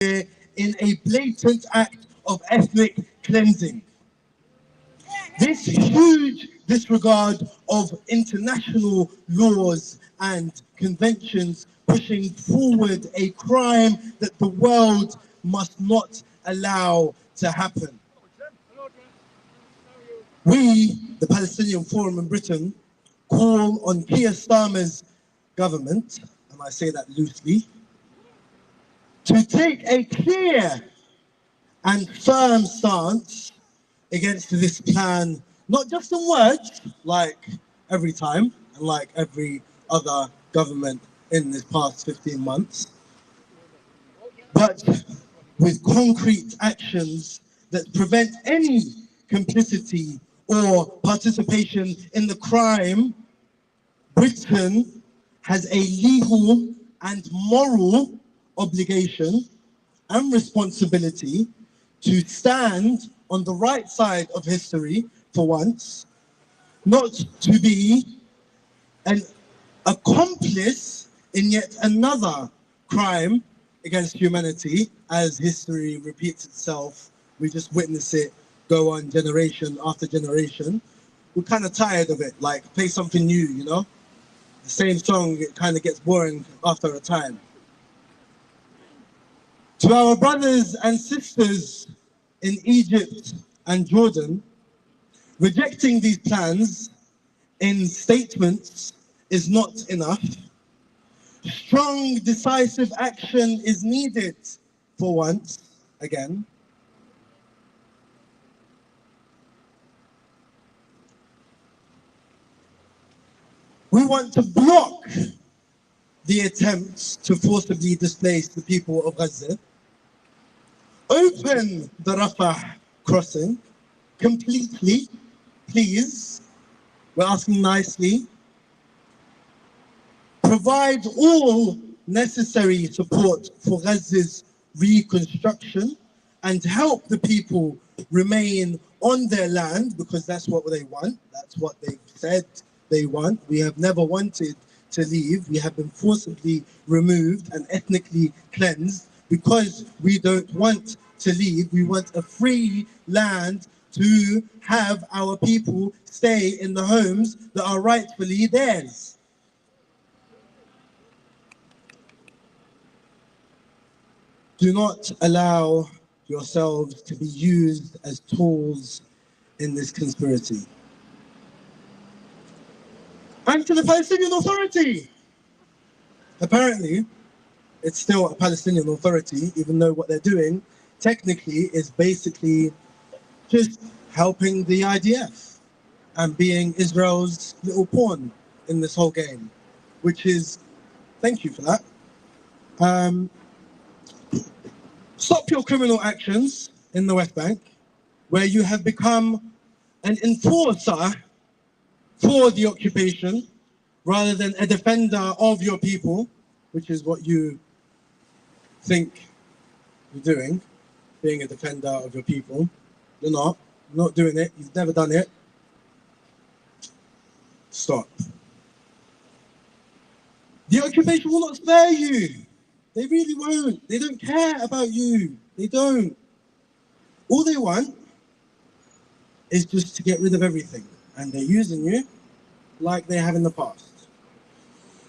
in a blatant act of ethnic cleansing. This huge disregard of international laws and conventions pushing forward a crime that the world must not allow to happen. We, the Palestinian Forum in Britain, call on Keir Starmer's government, and I say that loosely, to take a clear and firm stance against this plan, not just in words, like every time, and like every other government in this past 15 months, but with concrete actions that prevent any complicity or participation in the crime. Britain has a legal and moral obligation and responsibility to stand on the right side of history for once, not to be an accomplice in yet another crime against humanity. As history repeats itself, we just witness it go on generation after generation. We're kind of tired of it, like play something new, you know? The same song, it kind of gets boring after a time. To our brothers and sisters in Egypt and Jordan, rejecting these plans in statements is not enough. Strong, decisive action is needed for once again. We want to block the attempts to forcibly displace the people of Gaza. Open the Rafah crossing completely, please. We're asking nicely. Provide all necessary support for Gaza's reconstruction and help the people remain on their land, because that's what they want. That's what they've said they want. We have never wanted to leave. We have been forcibly removed and ethnically cleansed because we don't want to leave. We want a free land to have our people stay in the homes that are rightfully theirs. Do not allow yourselves to be used as tools in this conspiracy. And to the Palestinian Authority. Apparently, it's still a Palestinian Authority, even though what they're doing technically is basically just helping the IDF and being Israel's little pawn in this whole game, which is, thank you for that. Stop your criminal actions in the West Bank, where you have become an enforcer for the occupation rather than a defender of your people, which is what you think you're doing, being a defender of your people. You're not doing it. You've never done it. Stop. The occupation will not spare you. They really won't. They don't care about you. They don't. All they want is just to get rid of everything. And they're using you like they have in the past.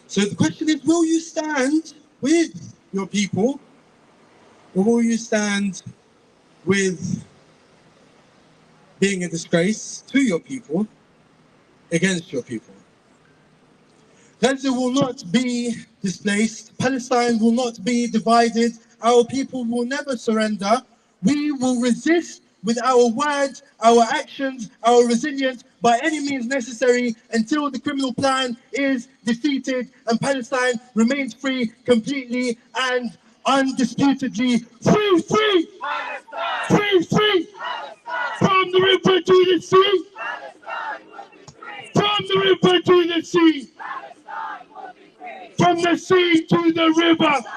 So the question is, will you stand with your people, or will you stand with being a disgrace to your people against your people? Gaza will not be displaced. Palestine will not be divided. Our people will never surrender. We will resist with our words, our actions, our resilience by any means necessary until the criminal plan is defeated and Palestine remains free, completely and undisputedly. Free, free! Palestine! Free, free! Palestine! From the river to the sea! Palestine will be free! From the river to the sea! Palestine will be free! From the sea to the river! Palestine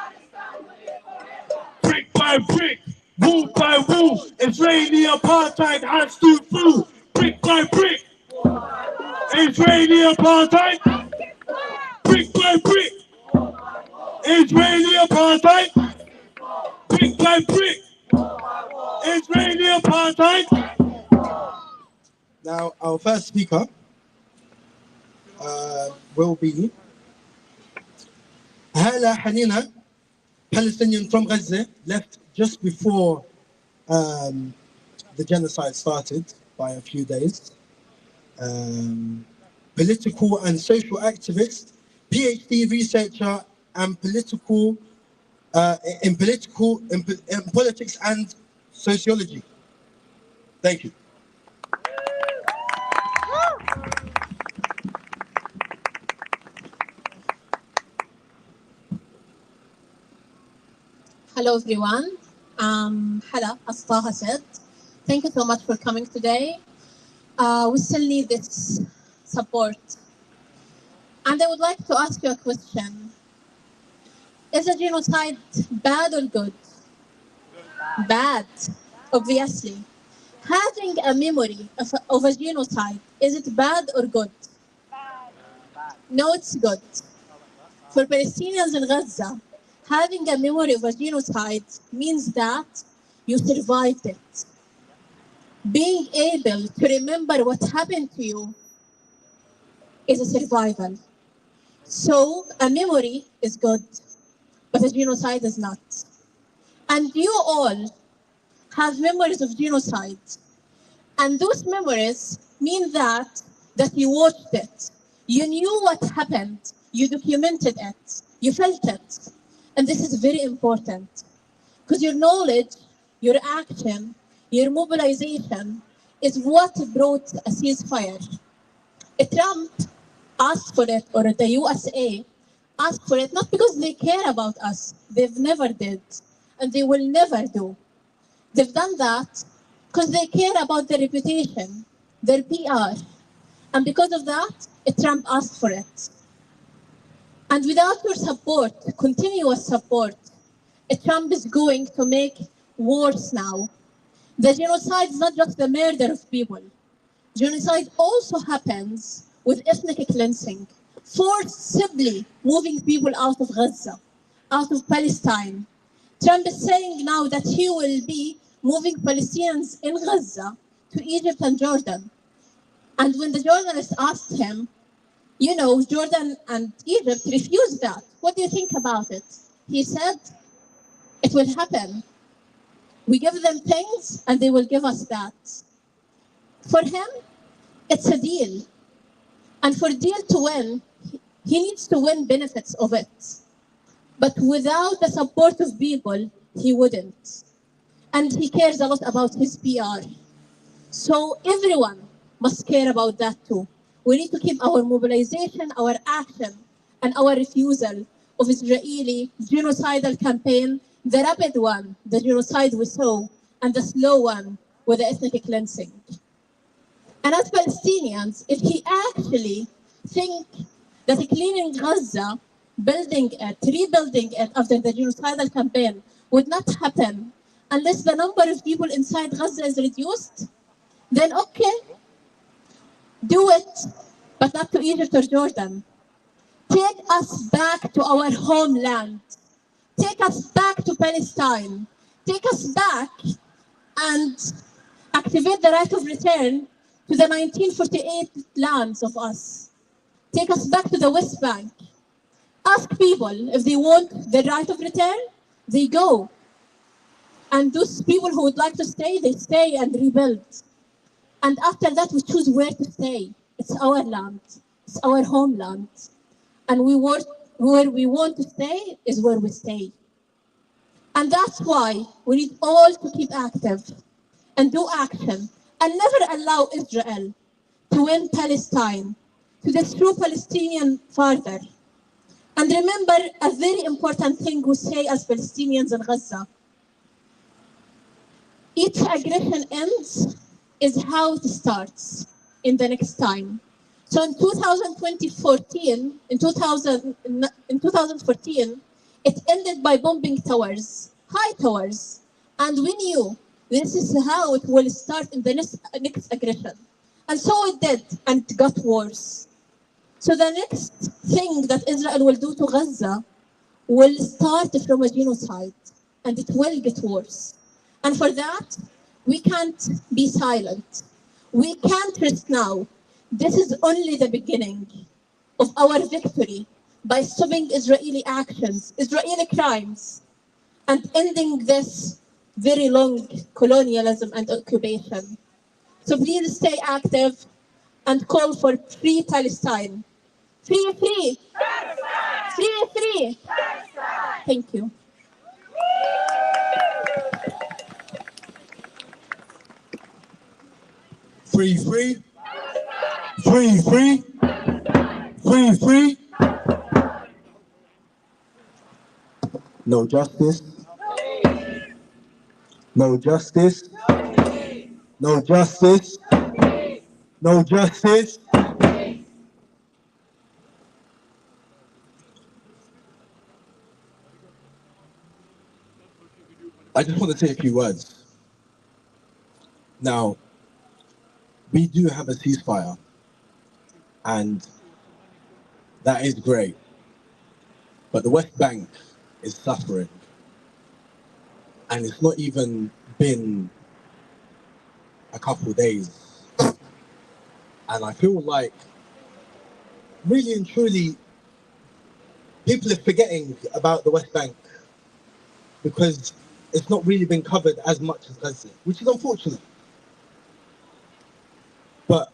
will be forever! Brick by brick! Wall by wall, Israeli apartheid has to fall. Brick by brick, Israeli apartheid. Brick by brick, Israeli apartheid. Brick by brick. Israeli apartheid. Now, our first speaker will be Hala Hanina, Palestinian from Gaza, left just before the genocide started by a few days. Political and social activist, PhD researcher, and in politics and sociology. Thank you. Hello everyone. Hala, as Taha said, thank you so much for coming today. We still need this support. And I would like to ask you a question. Is a genocide bad or good? Bad, obviously. Having a memory of a genocide, is it bad or good? No, it's good. For Palestinians in Gaza, having a memory of a genocide means that you survived it. Being able to remember what happened to you is a survival. So a memory is good, but a genocide is not. And you all have memories of genocide. And those memories mean that you watched it. You knew what happened. You documented it. You felt it. And this is very important. Because your knowledge, your action, your mobilization is what brought a ceasefire. Trump asked for it, or the USA asked for it, not because they care about us. They've never did. And they will never do. They've done that because they care about their reputation, their PR. And because of that, Trump asked for it. And without your support, continuous support, Trump is going to make worse now. The genocide is not just the murder of people. Genocide also happens with ethnic cleansing, forcibly moving people out of Gaza, out of Palestine. Trump is saying now that he will be moving Palestinians in Gaza to Egypt and Jordan. And when the journalist asked him, you know, Jordan and Egypt refused that. What do you think about it? He said, it will happen. We give them things and they will give us that. For him, it's a deal. And for a deal to win, he needs to win benefits of it. But without the support of people, he wouldn't. And he cares a lot about his PR. So everyone must care about that too. We need to keep our mobilization, our action, and our refusal of Israeli genocidal campaign, the rapid one, the genocide we saw, and the slow one with the ethnic cleansing. And as Palestinians, if he actually think that cleaning Gaza, building it, rebuilding it after the genocidal campaign would not happen unless the number of people inside Gaza is reduced, then okay, do it, but not to Egypt or Jordan. Take us back to our homeland. Take us back to Palestine. Take us back and activate the right of return to the 1948 lands of us. Take us back to the West Bank. Ask people if they want the right of return, they go. And those people who would like to stay, they stay and rebuild. And after that, we choose where to stay. It's our land. It's our homeland. And where we want to stay is where we stay. And that's why we need all to keep active and do action and never allow Israel to win Palestine, to destroy Palestinian further. And remember a very important thing we say as Palestinians in Gaza. Each aggression ends is how it starts in the next time. So in 2014, it ended by bombing towers, high towers. And we knew this is how it will start in the next aggression. And so it did, and it got worse. So the next thing that Israel will do to Gaza will start from a genocide. and it will get worse. And for that, we can't be silent. We can't rest now. This is only the beginning of our victory by stopping Israeli actions, Israeli crimes, and ending this very long colonialism and occupation. So please stay active and call for free Palestine. Free, free! Palestine! Free, free! Palestine! Thank you. Free, free. Free, free. Free, free. No justice. No justice. No justice. No justice. I just want to say a few words. Now, we do have a ceasefire, and that is great. But the West Bank is suffering. And it's not even been a couple of days. And I feel like, really and truly, people are forgetting about the West Bank because it's not really been covered as much as Gaza, which is unfortunate. But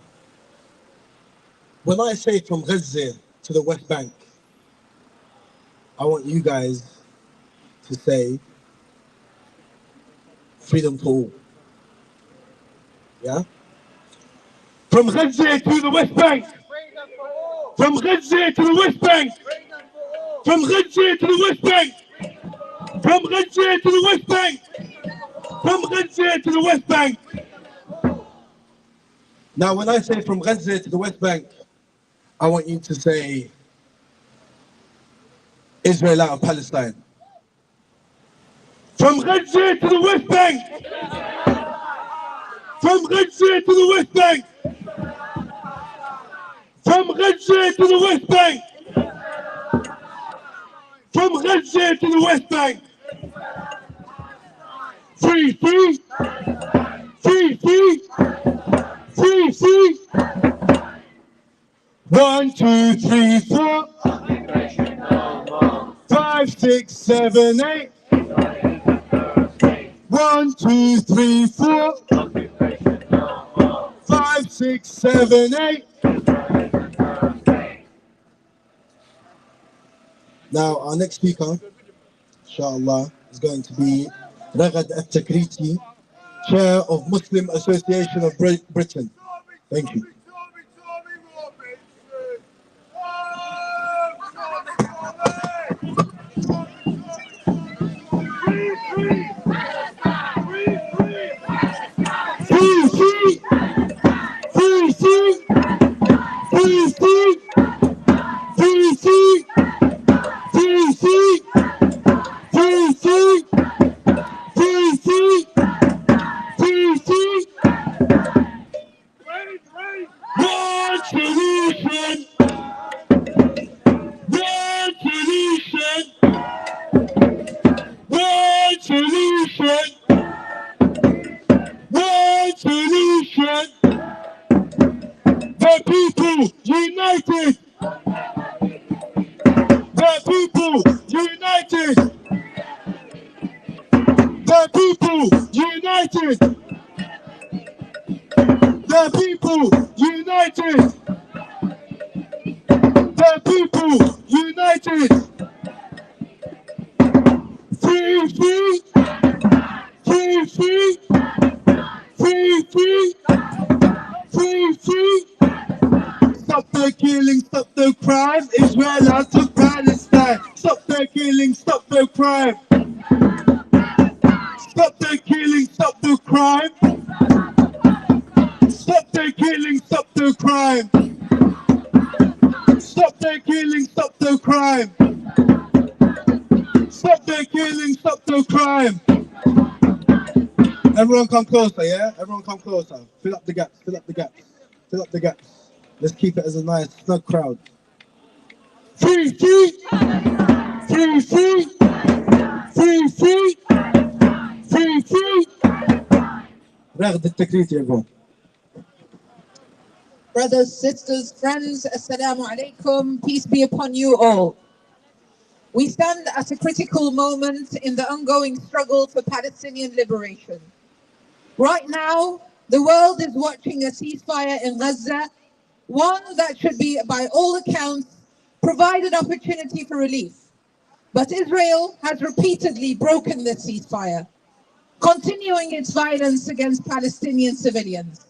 when I say from Gaza to the West Bank, I want you guys to say freedom for all. Yeah? From Gaza to the West Bank. From Gaza to the West Bank. From Gaza to the West Bank. From Gaza to the West Bank. From Gaza to the West Bank. Now, when I say from Gaza to the West Bank, I want you to say Israel out of Palestine. From Gaza to the West Bank. From Gaza to the West Bank. From Gaza to the West Bank. From Gaza to the West Bank. Free, free. Free, free. Free, free. 1, 2, 3, 4. 5, 6, 7, 8. 1, 2, 3, 4. 5, 6, 7, 8. Now, our next speaker, inshallah, is going to be Ragad Al-Takriti, Chair of Muslim Association of Britain. Thank you. Free, free. Free, free. Free, free. Free, free. Free, free. Free, free. Free, free. Free, free. One solution. One solution. One solution. One solution. The people united. The people united. The people united. The people united. The people united. Free, free. Free, free. Free, free. Free, free. Stop the killing, stop the crime. Israel out of Palestine. Stop the killing, stop the crime. Stop the killing, stop the crime. Stop the killing, stop the crime. Stop the killing, stop the crime. Stop the killing, stop the crime. Everyone come closer, yeah? Everyone come closer. Fill up the gaps, fill up the gaps. Fill up the gaps. Let's keep it as a nice, snug crowd. Free, free! Free, free! Free, free! رغد التكريت يا ابو. Brothers, sisters, friends, assalamu alaikum, peace be upon you all. We stand at a critical moment in the ongoing struggle for Palestinian liberation. Right now, the world is watching a ceasefire in Gaza, one that should be, by all accounts, provide an opportunity for relief. But Israel has repeatedly broken the ceasefire, continuing its violence against Palestinian civilians.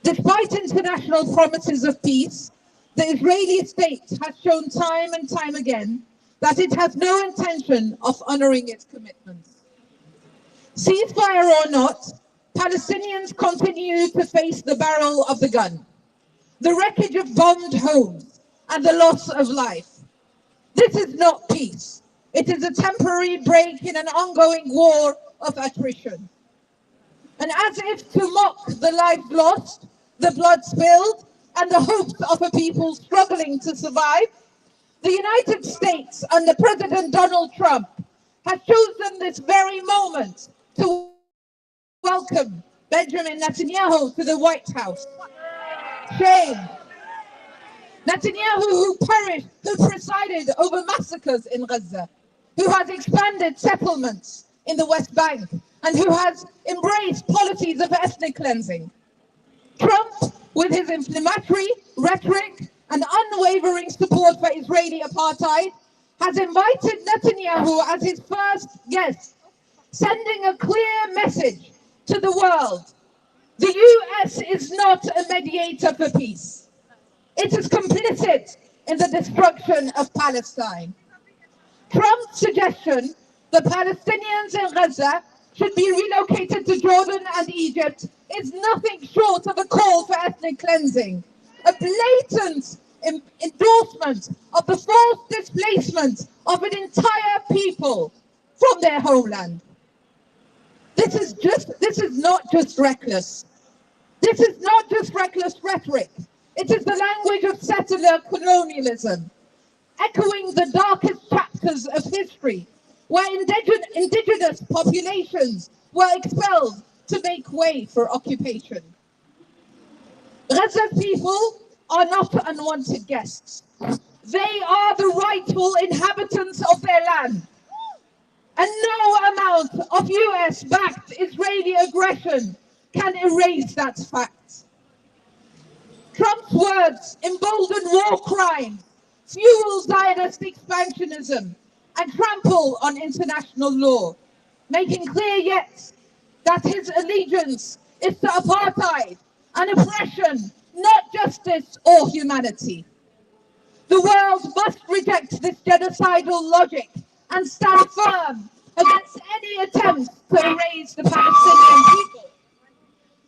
Despite international promises of peace, the Israeli state has shown time and time again that it has no intention of honoring its commitments. Ceasefire or not, Palestinians continue to face the barrel of the gun, the wreckage of bombed homes, and the loss of life. This is not peace. It is a temporary break in an ongoing war of attrition. And as if to mock the lives lost, the blood spilled, and the hopes of a people struggling to survive, the United States under President Donald Trump has chosen this very moment to welcome Benjamin Netanyahu to the White House. Shame. Netanyahu, who presided over massacres in Gaza, who has expanded settlements in the West Bank, and who has embraced policies of ethnic cleansing. Trump, with his inflammatory rhetoric and unwavering support for Israeli apartheid, has invited Netanyahu as his first guest, sending a clear message to the world. The US is not a mediator for peace. It is complicit in the destruction of Palestine. Trump's suggestion that Palestinians in Gaza should be relocated to Jordan and Egypt is nothing short of a call for ethnic cleansing, a blatant endorsement of the forced displacement of an entire people from their homeland. This is not just reckless. This is not just reckless rhetoric. It is the language of settler colonialism, echoing the darkest chapters of history, where indigenous populations were expelled to make way for occupation. Gaza's people are not unwanted guests. They are the rightful inhabitants of their land. And no amount of US-backed Israeli aggression can erase that fact. Trump's words embolden war crimes, fuel Zionist expansionism, and trample on international law, making clear yet that his allegiance is to apartheid and oppression, not justice or humanity. The world must reject this genocidal logic and stand firm against any attempts to erase the Palestinian people,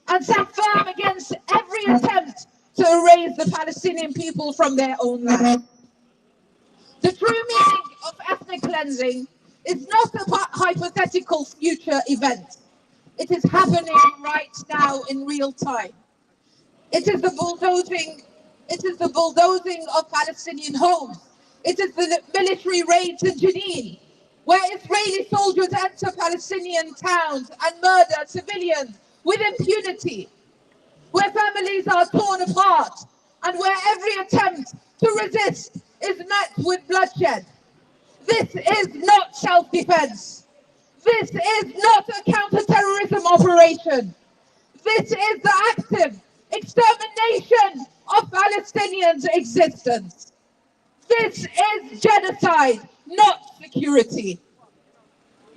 and stand firm against every attempt to erase the Palestinian people from their own land. The true meaning of ethnic cleansing is not a hypothetical future event. It is happening right now in real time. It is the bulldozing of Palestinian homes. It is the military raids in Jenin, where Israeli soldiers enter Palestinian towns and murder civilians with impunity, where families are torn apart, and where every attempt to resist is met with bloodshed. This is not self-defense. This is not a counter-terrorism operation. This is the active extermination of Palestinians' existence. This is genocide, not security.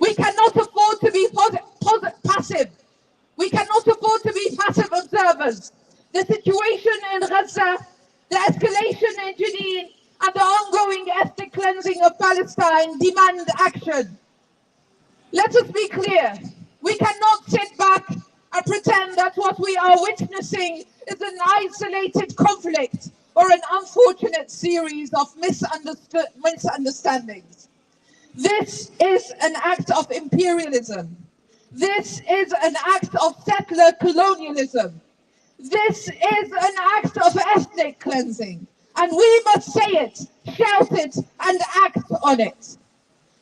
We cannot afford to be passive. We cannot afford to be passive observers. The situation in Gaza, the escalation in Jenin, and the ongoing ethnic cleansing of Palestine demand action. Let us be clear. We cannot sit back and pretend that what we are witnessing is an isolated conflict or an unfortunate series of misunderstandings. This is an act of imperialism. This is an act of settler colonialism. This is an act of ethnic cleansing. And we must say it, shout it, and act on it.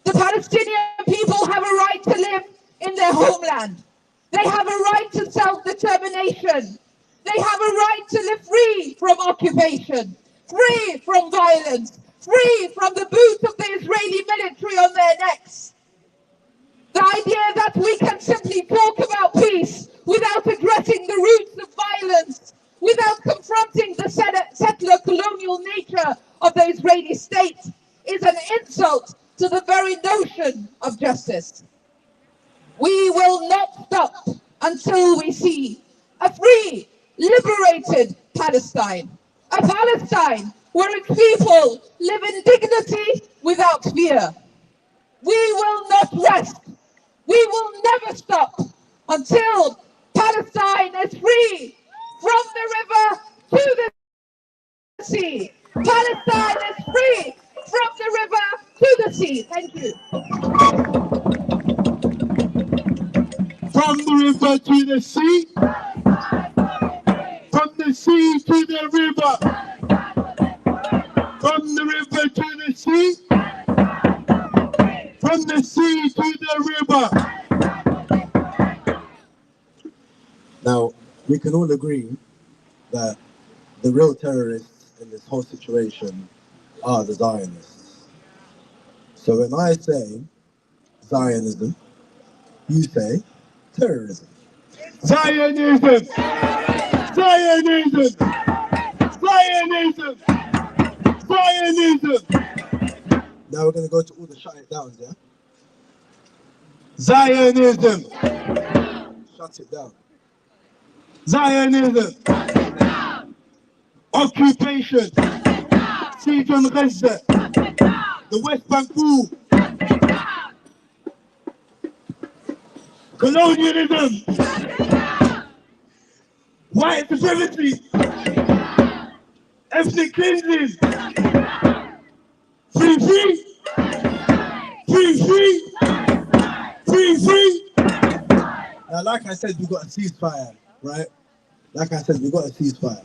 The Palestinian people have a right to live in their homeland. They have a right to self-determination. They have a right to live free from occupation, free from violence, free from the boot of the Israeli military on their necks. The idea that we can simply talk about peace without addressing the roots of violence, without confronting the settler colonial nature of the Israeli state, is an insult to the very notion of justice. We will not stop until we see a free, liberated Palestine, a Palestine where its people live in dignity without fear. We will not rest. We will never stop until Palestine is free from the river to the sea. Palestine is free from the river to the sea. Thank you. From the river to the sea. From the sea to the river. From the river to the sea. From the sea to the river. Now, we can all agree that the real terrorists in this whole situation are the Zionists. So when I say Zionism, you say terrorism. Zionism! Zionism! Zionism! Zionism! Now we're going to go to all the shut it downs, yeah? Zionism! Shut it down. Zionism! Occupation! Siege on Gaza! The West Bank rule! Colonialism! White supremacy! Ethnic cleansing! Free, free! Free, free! Free, free! Now, like I said, we got a ceasefire, right? Like I said, we got a ceasefire.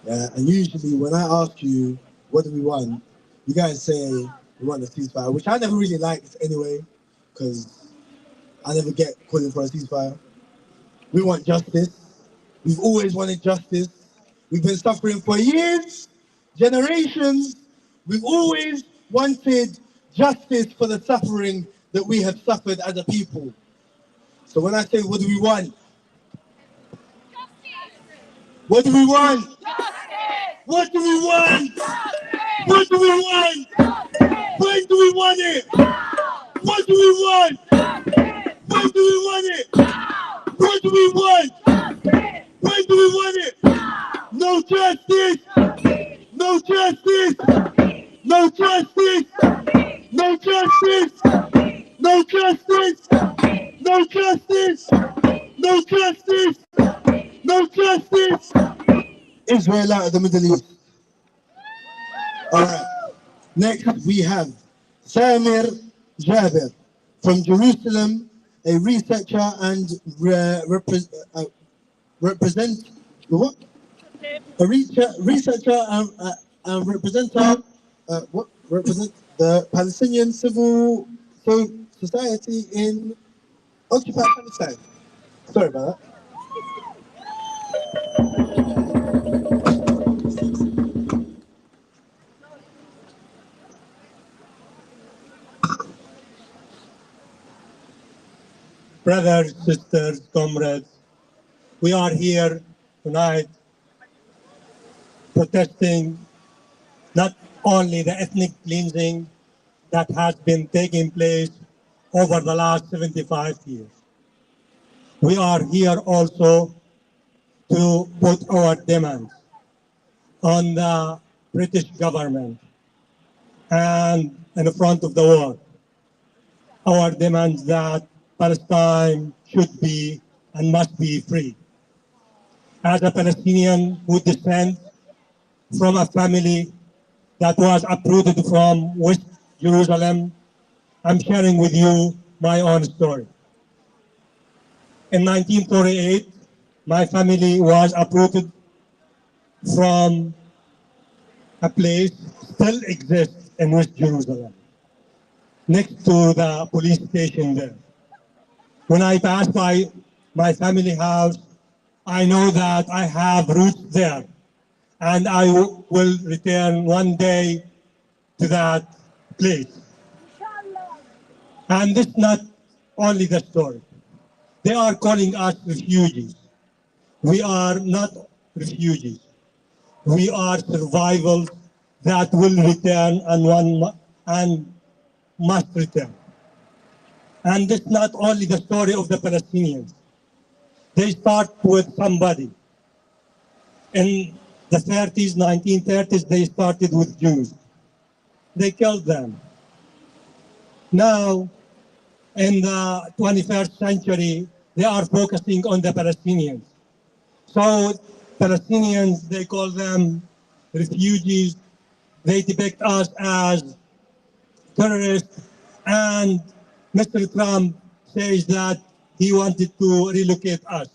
Yeah, and usually when I ask you, what do we want? You guys say we want a ceasefire, which I never really liked anyway, because I never get calling for a ceasefire. We want justice. We've always wanted justice. We've been suffering for years, generations. We've always wanted justice for the suffering that we have suffered as a people. So when I say, what do we want? What do we want? What do we want? What do we want? When do we want it? What do we want? When do we want it? What do we want? When do we want it? No justice! No justice! No justice! No justice! No justice! No justice! No justice! No justice! Israel out of the Middle East. All right. Next, we have Samir Jabir from Jerusalem, a researcher and represent what? A researcher and represent the Palestinian civil society in occupied Palestine. Sorry about that. Brothers, sisters, comrades, we are here tonight protesting not only the ethnic cleansing that has been taking place over the last 75 years. We are here also to put our demands on the British government and in front of the world. Our demands that Palestine should be and must be free. As a Palestinian who descends from a family that was uprooted from West Jerusalem, I'm sharing with you my own story. In 1948, my family was uprooted from a place still exists in West Jerusalem, next to the police station there. When I passed by my family house. I know that I have roots there, and I will return one day to that place. And this is not only the story. They are calling us refugees. We are not refugees. We are survivals that will return and must return. And this is not only the story of the Palestinians. They start with somebody. In the 30s, 1930s, they started with Jews. They killed them. Now, in the 21st century, they are focusing on the Palestinians. So Palestinians, they call them refugees. They depict us as terrorists. And Mr. Trump says that he wanted to relocate us.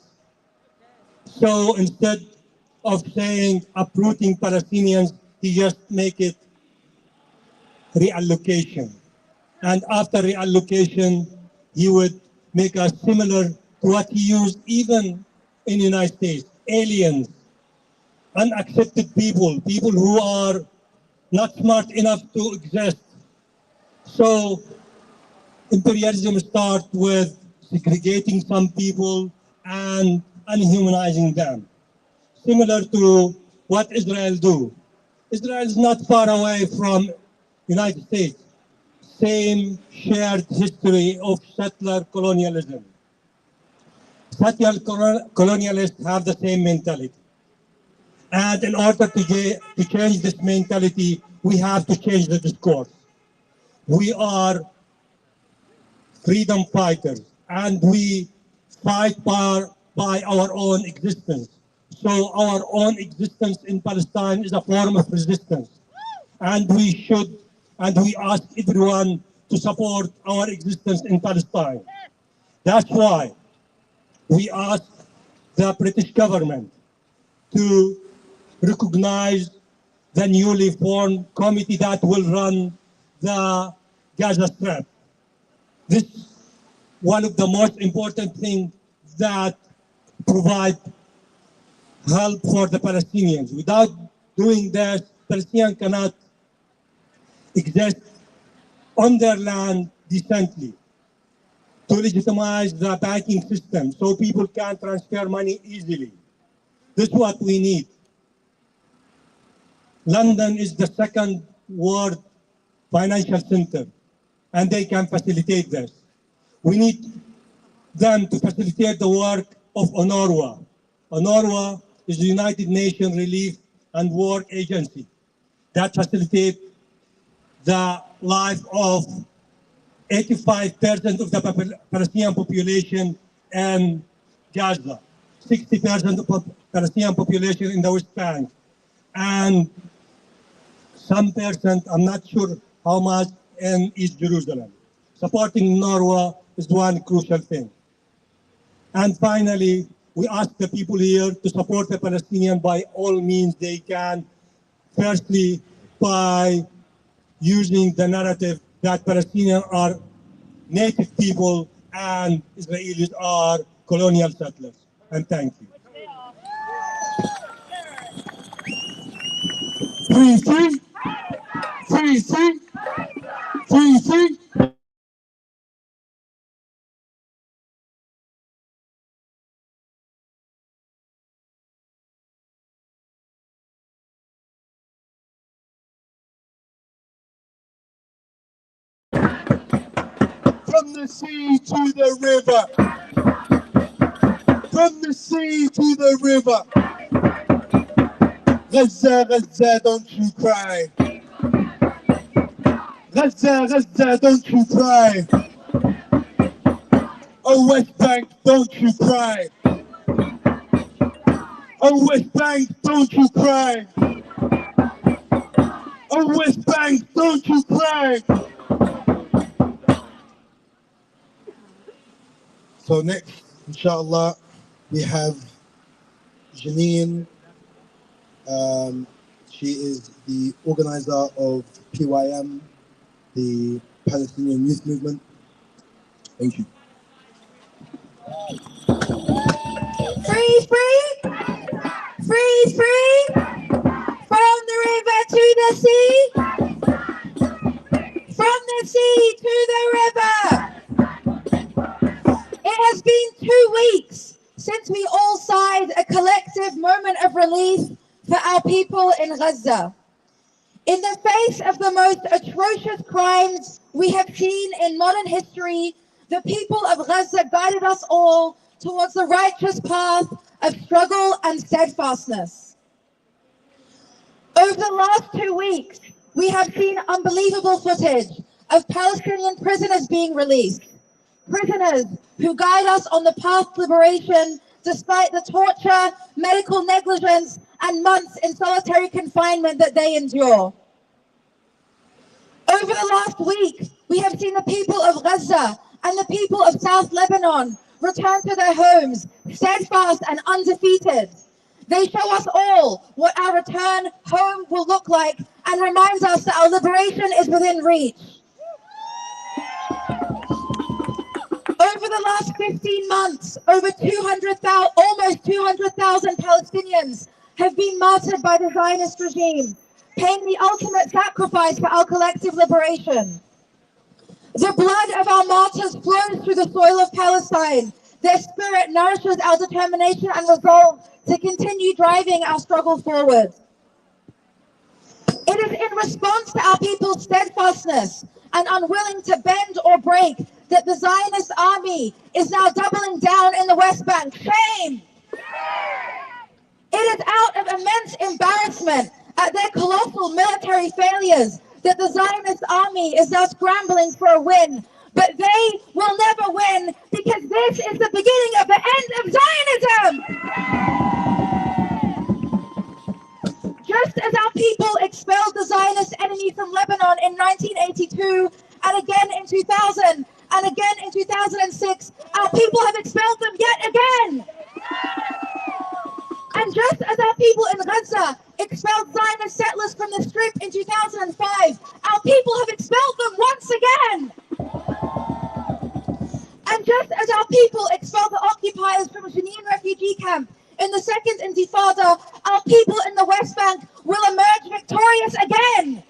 So instead of saying uprooting Palestinians, he just make it reallocation. And after reallocation, he would make us similar to what he used even in the United States. Aliens, unaccepted people, people who are not smart enough to exist. So imperialism starts with segregating some people and unhumanizing them, similar to what Israel do. Israel is not far away from United States. Same shared history of settler colonialism. Settler colonialists have the same mentality. And in order to change this mentality, we have to change the discourse. We are freedom fighters, and we fight by our own existence. So our own existence in Palestine is a form of resistance. And we ask everyone to support our existence in Palestine. That's why we ask the British government to recognize the newly formed committee that will run the Gaza Strip. This is one of the most important things that provide help for the Palestinians. Without doing this, Palestinians cannot exist on their land decently. To legitimize the banking system so people can transfer money easily. This is what we need. London is the second world financial center, and they can facilitate this. We need them to facilitate the work of UNRWA. UNRWA is the United Nations Relief and Work Agency that facilitates the life of 85% of the Palestinian population in Gaza, 60% of the Palestinian population in the West Bank, and some percent, I'm not sure how much, in East Jerusalem. Supporting Norway is one crucial thing. And finally, we ask the people here to support the Palestinian by all means they can. Firstly, by using the narrative that Palestinians are native people and Israelis are colonial settlers. And thank you. Free, free, free, free, free, free. From the sea to the river. From the sea to the river. Gaza, Gaza, don't you cry. Gaza, Gaza, don't you cry. Oh, West Bank, don't you cry. Oh, West Bank, don't you cry. Oh, West Bank, don't you cry. So next, inshallah, we have Janine. She is the organizer of PYM, the Palestinian Youth Movement. Thank you. Free, free, free, free, from the river to the sea, from the sea to the river. It has been 2 weeks since we all sighed a collective moment of relief for our people in Gaza. In the face of the most atrocious crimes we have seen in modern history, the people of Gaza guided us all towards the righteous path of struggle and steadfastness. Over the last 2 weeks, we have seen unbelievable footage of Palestinian prisoners being released. Prisoners who guide us on the path to liberation despite the torture, medical negligence, and months in solitary confinement that they endure. Over the last week, we have seen the people of Gaza and the people of South Lebanon return to their homes, steadfast and undefeated. They show us all what our return home will look like and reminds us that our liberation is within reach. Over the last 15 months, almost 200,000 Palestinians have been martyred by the Zionist regime, paying the ultimate sacrifice for our collective liberation. The blood of our martyrs flows through the soil of Palestine. Their spirit nourishes our determination and resolve to continue driving our struggle forward. It is in response to our people's steadfastness and unwilling to bend or break that the Zionist army is now doubling down in the West Bank. Shame! It is out of immense embarrassment at their colossal military failures that the Zionist army is now scrambling for a win. But they will never win because this is the beginning of the end of Zionism! Just as our people expelled the Zionist enemy from Lebanon in 1982, and again in 2000, and again in 2006, our people have expelled them yet again! And just as our people in Gaza expelled Zionist settlers from the Strip in 2005, our people have expelled them once again! And just as our people expelled the occupiers from a Jenin refugee camp in the Second Intifada, our people in the West Bank will emerge victorious again!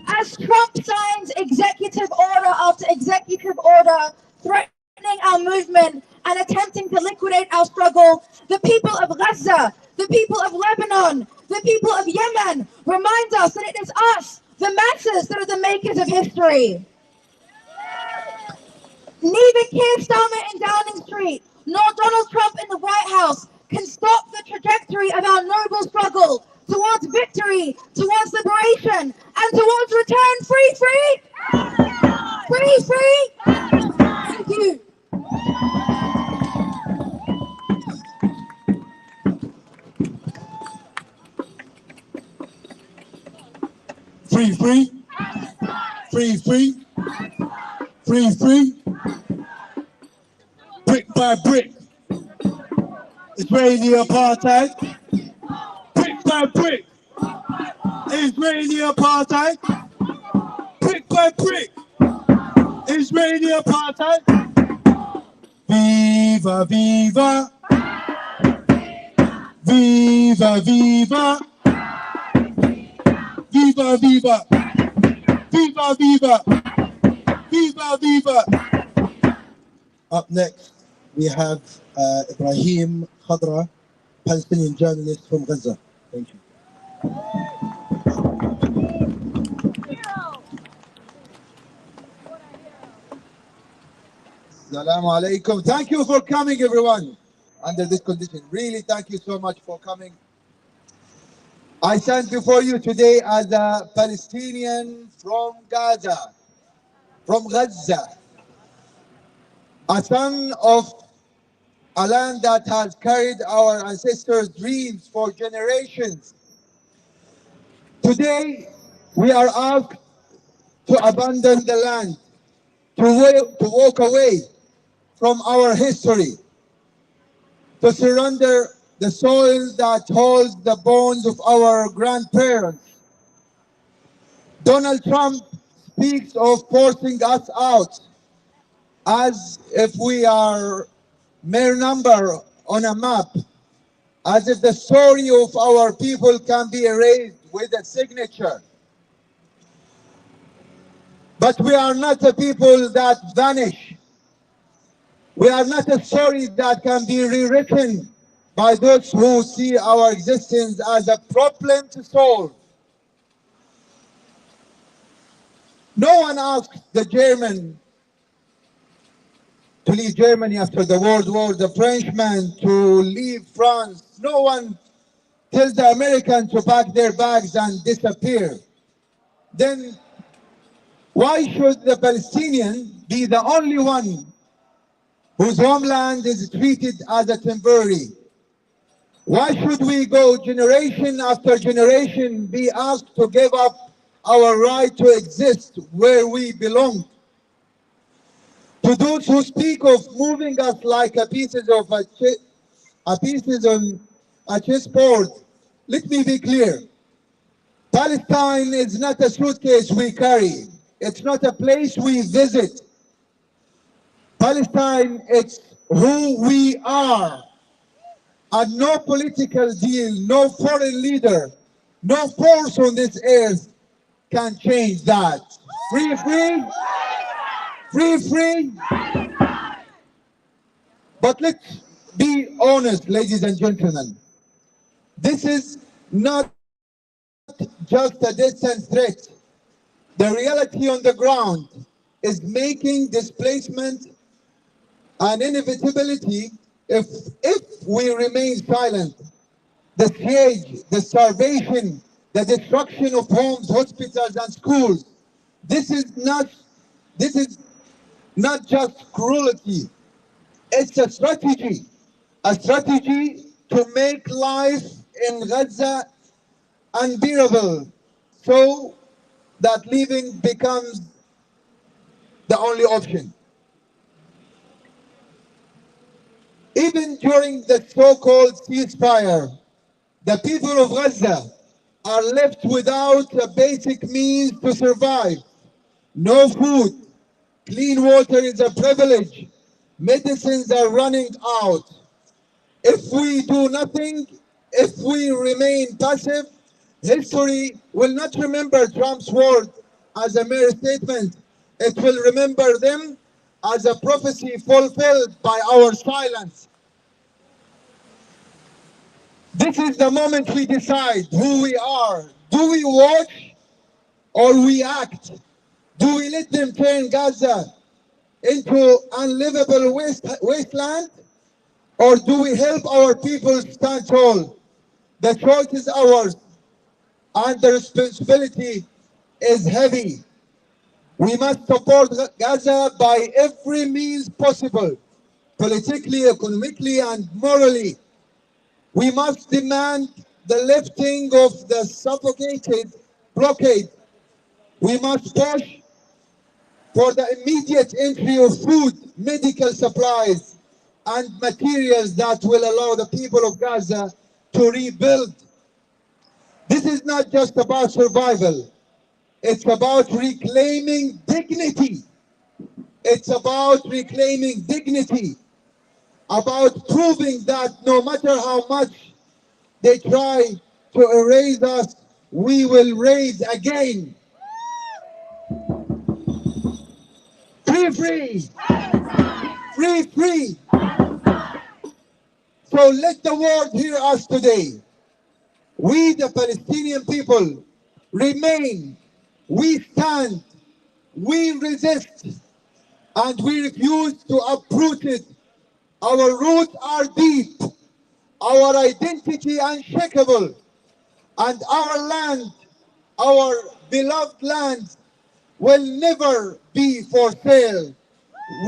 As Trump signs executive order after executive order, threatening our movement and attempting to liquidate our struggle, the people of Gaza, the people of Lebanon, the people of Yemen remind us that it is us, the masses, that are the makers of history. Neither Keir Starmer in Downing Street nor Donald Trump in the White House can stop the trajectory of our noble struggle towards victory, towards liberation, and towards return free, free! Free, free! Thank you. Free, free. Free, free. Free, free. Brick by brick. Israeli apartheid. Brick by brick. Israeli apartheid. Brick by brick. Israeli apartheid. Viva, viva. Viva, viva. Viva, viva. Viva, viva. Viva, viva. Up next, we have Ibrahim Khadra, Palestinian journalist from Gaza. Thank you. Assalamu alaikum. Thank you for coming, everyone, under this condition. Really, thank you so much for coming. I stand before you today as a Palestinian from Gaza, from Gaza, a son of a land that has carried our ancestors' dreams for generations. Today, we are asked to abandon the land, to walk away from our history, to surrender the soil that holds the bones of our grandparents. Donald Trump speaks of forcing us out as if we are mere number on a map, as if the story of our people can be erased with a signature. But we are not a people that vanish. We are not a story that can be rewritten by those who see our existence as a problem to solve. No one asked the German to leave Germany after the World War, the Frenchman to leave France. No one tells the American to pack their bags and disappear. Then why should the Palestinian be the only one whose homeland is treated as a temporary? Why should we go generation after generation be asked to give up our right to exist where we belong? To those who speak of moving us like pieces on a chessboard, let me be clear. Palestine is not a suitcase we carry. It's not a place we visit. Palestine, it's who we are. And no political deal, no foreign leader, no force on this earth can change that. Free, free, free, free. But let's be honest, ladies and gentlemen. This is not just a distant threat. The reality on the ground is making displacement an inevitability if we remain silent. The siege, the starvation, the destruction of homes, hospitals, and schools. This is not just cruelty. It's a strategy to make life in Gaza unbearable, so that leaving becomes the only option. Even during the so-called ceasefire, the people of Gaza are left without a basic means to survive. No food, clean water is a privilege, medicines are running out. If we do nothing, if we remain passive, history will not remember Trump's word as a mere statement. It will remember them as a prophecy fulfilled by our silence. This is the moment we decide who we are. Do we watch or we act? Do we let them turn Gaza into unlivable wasteland? Or do we help our people stand tall? The choice is ours, and the responsibility is heavy. We must support Gaza by every means possible, politically, economically, and morally. We must demand the lifting of the suffocated blockade. We must push for the immediate entry of food, medical supplies, and materials that will allow the people of Gaza to rebuild. This is not just about survival. It's about reclaiming dignity. It's about reclaiming dignity, about proving that no matter how much they try to erase us, we will rise again. Free, free! Free, free! So let the world hear us today. We, the Palestinian people, remain, we stand, we resist, and we refuse to uproot it. Our roots are deep, our identity unshakable, and our land, our beloved land, will never be for sale.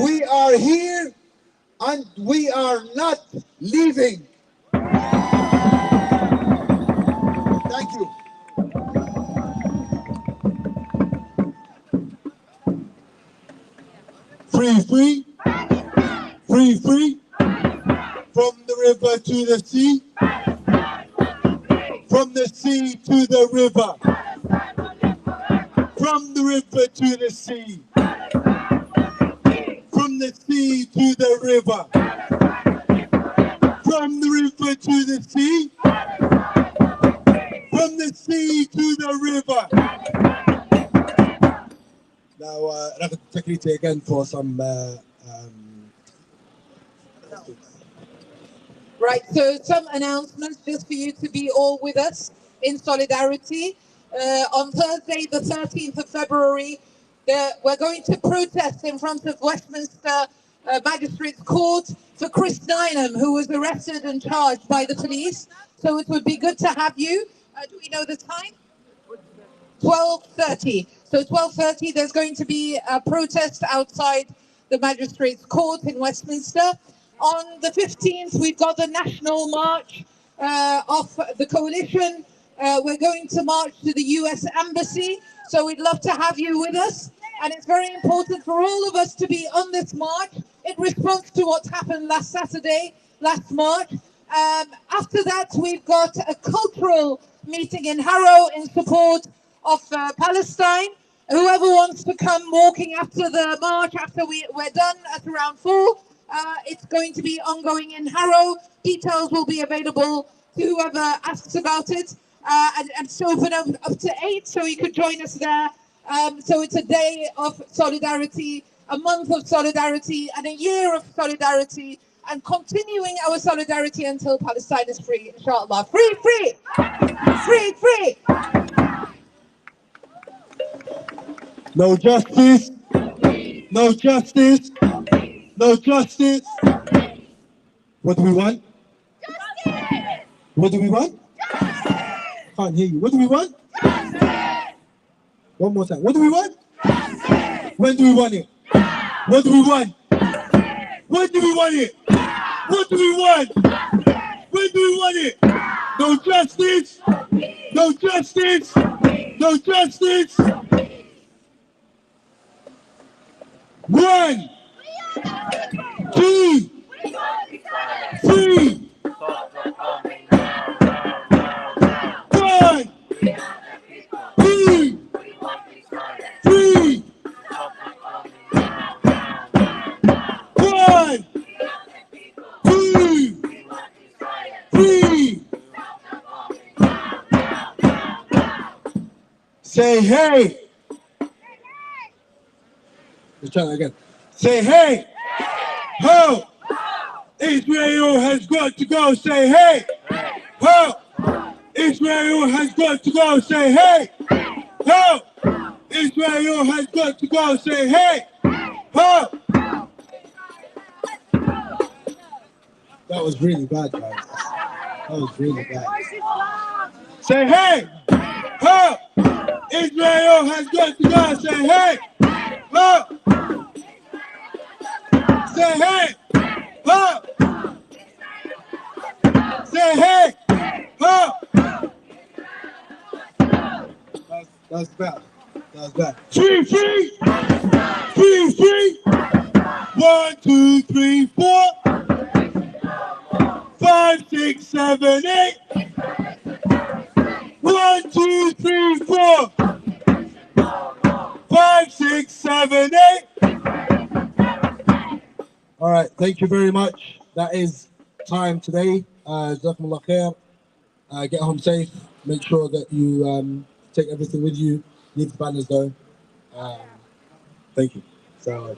We are here and we are not leaving. Thank you. Free, free. Free, free. From the river to the sea. From the sea to the river. From the river to the sea. From the sea to the river. From the river to the sea. From the sea to the river. Now, Rafid, take it again for some. Right, so some announcements just for you to be all with us in solidarity. On Thursday, the 13th of February, we're going to protest in front of Westminster Magistrates Court for Chris Nynham, who was arrested and charged by the police. So it would be good to have you. Do we know the time? 12:30. So 12:30, there's going to be a protest outside the Magistrates Court in Westminster. On the 15th, we've got the National March of the Coalition. We're going to march to the US Embassy. So we'd love to have you with us. And it's very important for all of us to be on this march in response to what happened last Saturday, last March. After that, we've got a cultural meeting in Harrow in support of Palestine. Whoever wants to come walking after the march, after we're done at around 4, it's going to be ongoing in Harrow. Details will be available to whoever asks about it. And it's open up to 8, so you could join us there. So it's a day of solidarity, a month of solidarity, and a year of solidarity, and continuing our solidarity until Palestine is free, inshallah. Free, free! Free, free! No justice. No justice. No justice. What do we want? Justice. What do we want? Justice. Can't hear you. What do we want? Justice. One more time. What do we want? Justice. When do we want it? Now. What do we want? Justice. When do we want it? Now. What do we want? Justice. When do we want it? Now. No justice. No justice. No justice. 1, 2, 3, 1, 2, 3, 1, 2, 3. Say hey. Let's try that again. Say hey. Ho. Israel has got to go. Say hey. Ho. Israel has got to go. Say hey. Ho. Israel has got to go. Say hey. Ho. That was really bad, guys. That was really bad. Say hey. Ho. Israel has got to go. Say hey. Ho. Say hey. Ho. Say hey. Ho. That's bad. That's bad. 3, 3. 3, 3. 1, 2, 3, 4. 5, 6, 7, 8. 1, 2, 3, 4. 5, 6, 7, 8. All right, thank you very much. That is time today. Jazakumullah khair. Get home safe. Make sure that you take everything with you. Leave the banners though. Thank you. So.